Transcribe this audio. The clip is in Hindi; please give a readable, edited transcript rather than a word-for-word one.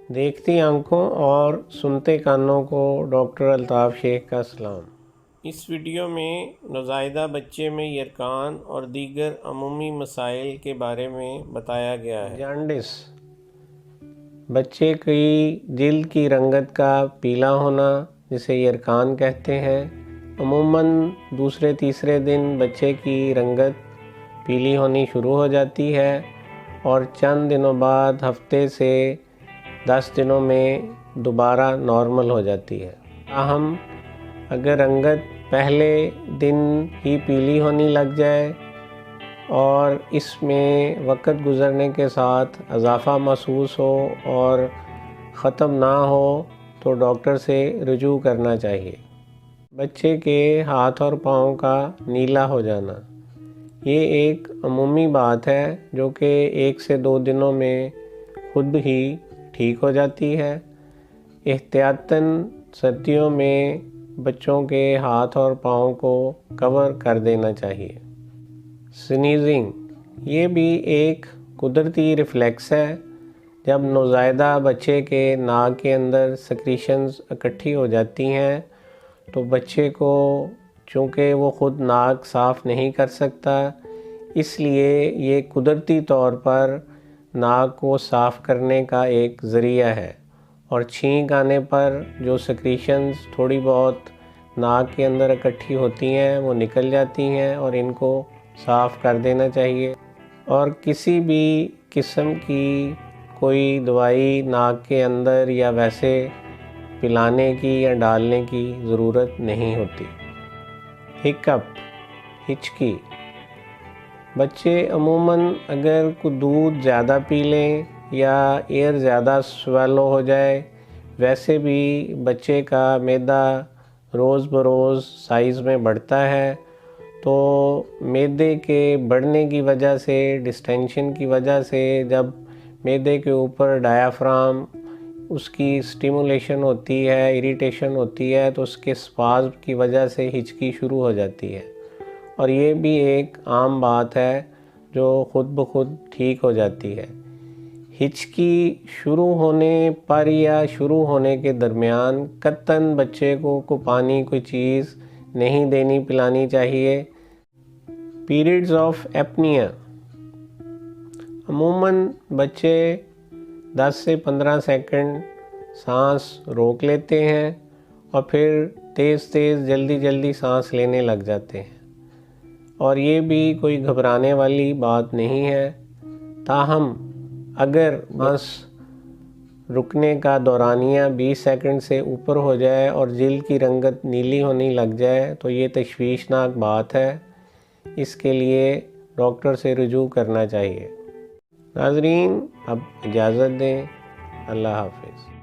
देखती आंखों और सुनते कानों को डॉक्टर अल्ताफ़ शेख का सलाम। इस वीडियो में नौज़ायदा बच्चे में यरकान और दीगर अमूमी मसाइल के बारे में बताया गया है। जॉन्डिस, बच्चे की जिल्द की रंगत का पीला होना जिसे यरकान कहते हैं। अमूमन दूसरे तीसरे दिन बच्चे की रंगत पीली होनी शुरू हो जाती है और चंद दिनों बाद हफ्ते से 10 दिनों में दोबारा नॉर्मल हो जाती है। ताहम अगर रंगत पहले दिन ही पीली होने लग जाए और इसमें वक्त गुज़रने के साथ इजाफ़ा महसूस हो और ख़त्म ना हो तो डॉक्टर से रुजू करना चाहिए। बच्चे के हाथ और पाँव का नीला हो जाना, ये एक अमूमी बात है जो कि 1 से 2 दिनों में खुद ही ठीक हो जाती है। एहतियातन सर्दियों में बच्चों के हाथ और पाँव को कवर कर देना चाहिए। स्नीजिंग, ये भी एक कुदरती रिफ्लेक्स है। जब नौज़ायदा बच्चे के नाक के अंदर सेक्रीशंस इकट्ठी हो जाती हैं तो बच्चे को, चूँकि वो ख़ुद नाक साफ़ नहीं कर सकता, इसलिए ये कुदरती तौर पर नाक को साफ़ करने का एक ज़रिया है और छींक आने पर जो सेक्रीशंस थोड़ी बहुत नाक के अंदर इकट्ठी होती हैं वो निकल जाती हैं और इनको साफ़ कर देना चाहिए। और किसी भी किस्म की कोई दवाई नाक के अंदर या वैसे पिलाने की या डालने की ज़रूरत नहीं होती। हिकअप, हिचकी, बच्चे अमूमन अगर को दूध ज़्यादा पी लें या एयर ज़्यादा स्वेलो हो जाए, वैसे भी बच्चे का मैदा रोज़ बरोज़ साइज़ में बढ़ता है, तो मैदे के बढ़ने की वजह से, डिस्टेंशन की वजह से, जब मैदे के ऊपर डायाफ्राम उसकी स्टिमुलेशन होती है, इरिटेशन होती है, तो उसके स्पाज़्म की वजह से हिचकी शुरू हो जाती है। और ये भी एक आम बात है जो ख़ुद ब खुद ठीक हो जाती है। हिचकी शुरू होने पर या शुरू होने के दरमियान कतई बच्चे को पानी कोई चीज़ नहीं देनी पिलानी चाहिए। पीरियड्स ऑफ एपनिया, अमूमन बच्चे 10 से 15 सेकंड सांस रोक लेते हैं और फिर तेज़ तेज़ जल्दी जल्दी सांस लेने लग जाते हैं और ये भी कोई घबराने वाली बात नहीं है। ताहम अगर बस रुकने का दौरानिया 20 सेकंड से ऊपर हो जाए और जिल्द की रंगत नीली होने लग जाए तो ये तशवीशनाक बात है। इसके लिए डॉक्टर से रुजू करना चाहिए। नाज़रीन, अब इजाज़त दें। अल्लाह हाफ़िज़।